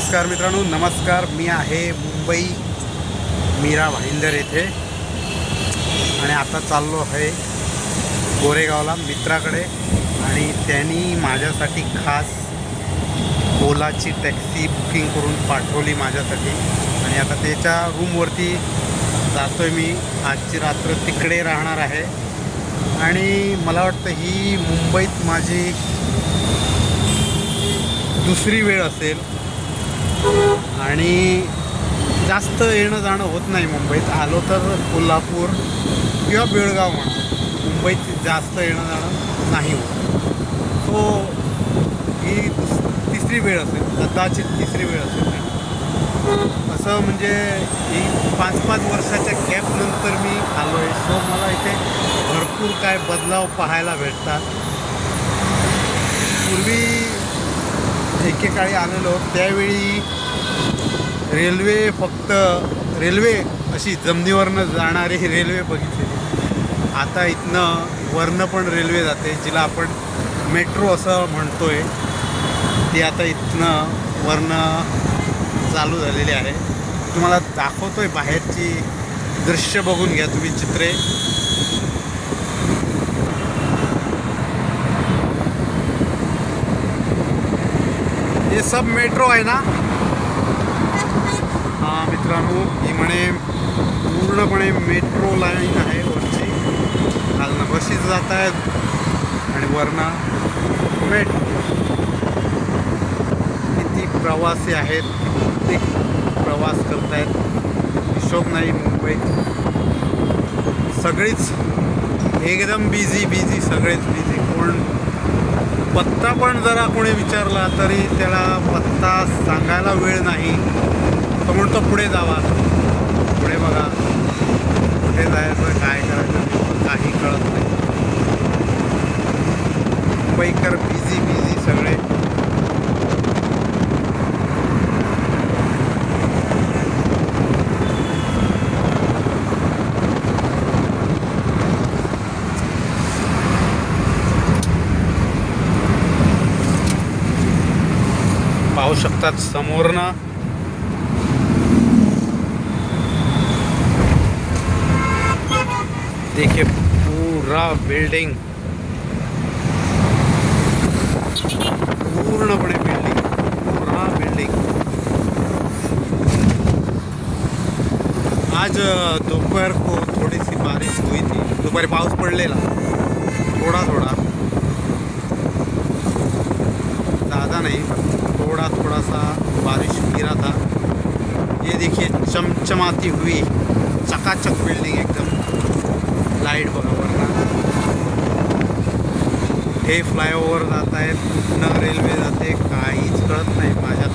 नमस्कार मित्रांनो, नमस्कार. मी आहे मुंबई मीरा भाईंदर येथे आणि आता चाललो आहे गोरेगावला मित्राकडे. आणि त्यांनी माझ्यासाठी खास ओलाची टॅक्सी बुकिंग करून पाठवली माझ्यासाठी. आणि आता त्याच्या रूमवरती जातो आहे मी. आजची रात्र तिकडे राहणार आहे. आणि मला वाटतं ही मुंबईत माझी दुसरी वेळ असेल. आणि जास्त येणं जाणं होत नाही मुंबईत. आलो तर कोल्हापूर किंवा बेळगाव म्हणा, मुंबईत जास्त येणं जाणं नाही होत. सो ही तिसरी वेळ असेल, कदाचित तिसरी वेळ असेल. असं म्हणजे ही 5-5 वर्षाच्या गॅपनंतर मी आलो आहे. सो मला इथे भरपूर काय बदलाव पाहायला भेटतात. पूर्वी एकेकाळी आलेलो त्यावेळी रेल्वे अशी जमिनीवरनं जाणारी रेल्वे बघितली. आता इथनं वरनं पण रेल्वे जाते, जिला आपण मेट्रो असं म्हणतो आहे. ती आता इथनं वरनं चालू झालेली आहे. तुम्हाला दाखवतो आहे बाहेरची दृश्य, बघून घ्या तुम्ही चित्रे. हे सब मेट्रो आहे ना. हां मित्रांनो, ही म्हणे पूर्णपणे मेट्रो लाईन आहे वरची. खालनं बसेस जात आहेत आणि वरनं मेट्रो. किती प्रवासी आहेत, किती प्रवास करत आहेत, हिशोब नाही. मुंबईत सगळीच एकदम बिझी, सगळेच बिझी. कोण पत्ता पण जरा कोणी विचारला तरी त्याला पत्ता सांगायला वेळ नाही. तो म्हणतो पुढे जावा, पुढे बघा, कुठे जायचं, काय करायचं काही कळत नाही. मुंबईकर बिझी सगळे. पाहू शकतात समोरनं देखिए पूरा बिल्डिंग, पूर्णपणे बिल्डिंग. आज दोपहर को थोड़ी सी बारिश हुई थी. दोपहर पाऊस पडलेला थोड़ा ज़्यादा नहीं, थोड़ा सा बारिश गिरा था. ये देखिए चमचमाती हुई चकाचक बिल्डिंग एकदम. लाईट बघा वरना. हे फ्लायओव्हर जात आहेत, कुठनं रेल्वे जाते काहीच कळत नाही माझ्यात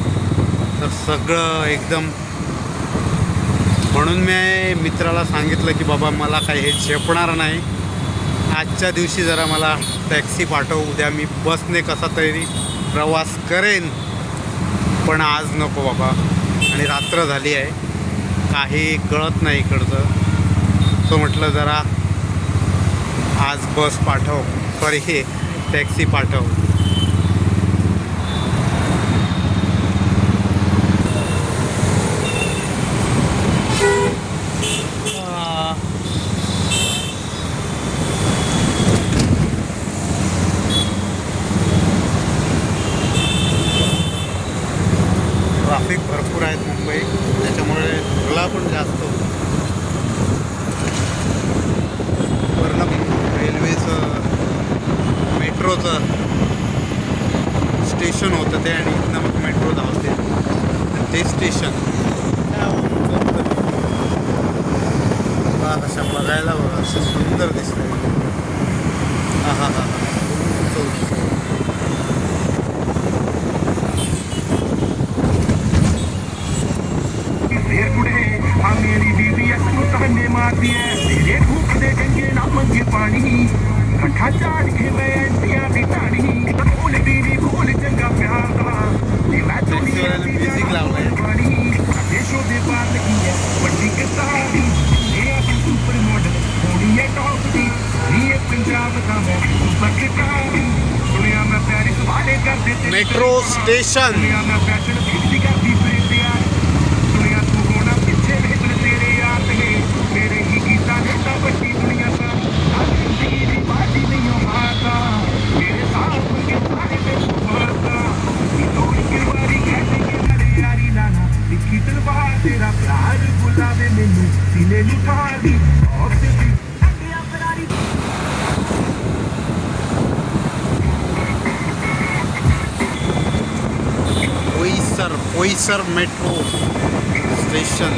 तर. सगळं एकदम. म्हणून मी मित्राला सांगितलं की बाबा मला काही हे झेपणार नाही. आजच्या दिवशी जरा मला टॅक्सी पाठव. उद्या मी बसने कसा तरी प्रवास करेन, पण आज नको बाबा. आणि रात्र झाली आहे, काही कळत नाही इकडचं. तो म्हटलं जरा आज बस पाठव, सॉरी हे टॅक्सी पाठव. ट्रॅफिक भरपूर आहेत मुंबईत, त्याच्यामुळे धुळा पण जास्त होतो. वरनं रेल्वेचं मेट्रोचं स्टेशन होतं ते, आणि इथनं मग मेट्रो धावते. ते स्टेशन अशा बघायला बघा, असं सुंदर दिसतंय. हा मेरी बीवी ताने मारती है, तेरे भूख दे गंगे ना मंगे पानी. कट्ठा चाट के मैं दिया भी ताड़ी. भूल तेरी भूल चंगा प्यार था, मैं दुनिया म्युझिक लावलंय. देशों दे पार लगी है बड़ी कतारी. ये अभी सुपर मॉडल थोड़ी है टॉप दी. ये पंजाब का मैं सुपर स्टार. दुनिया में पेरिस वाले कर देते मेट्रो स्टेशन. दुनिया में फैशन ਦੀ ਕਰਦੀ ਫਿਰੇ ਯਾਰ ਦੁਨੀਆ ਤੂੰ ਹੋਣਾ ਪਿੱਛੇ ਭੇਜਣ ਤੇਰੇ ਯਾਰ ਤੇ ਮੇਰੇ ਹੀ ਗੀਤਾਂ ਨੇ ਤਾਂ ਵੱਡੀ ਦੁਨੀਆ ਦਾ ਆ ਜ਼ਿੰਦਗੀ ਦੀ ਬਾਜੀ ਨਹੀਂ ਮਾਰਦਾ ਮੇਰੇ ਸਾਹ ਕੇ ਸਾਰੇ ਤੇ ਸੁਭਰਦਾ ਨੀ ਤੂੰ ਇੱਕ ਵਾਰੀ ਕਹਿ ਦੇ ਕਿ ਮੇਰੇ ਯਾਰੀ ਲਾਣਾ ਲਿਖੀ ਤਲਵਾਰ ਤੇਰਾ ਪਿਆਰ ਬੁਲਾਵੇ ਮੈਨੂੰ ਸੀਨੇ ਨੂੰ ਠਾਰੀ ਔਰ ਤੇ ਅੱਗੇ ਫਰਾਰੀ बोईसर मेट्रो स्टेशन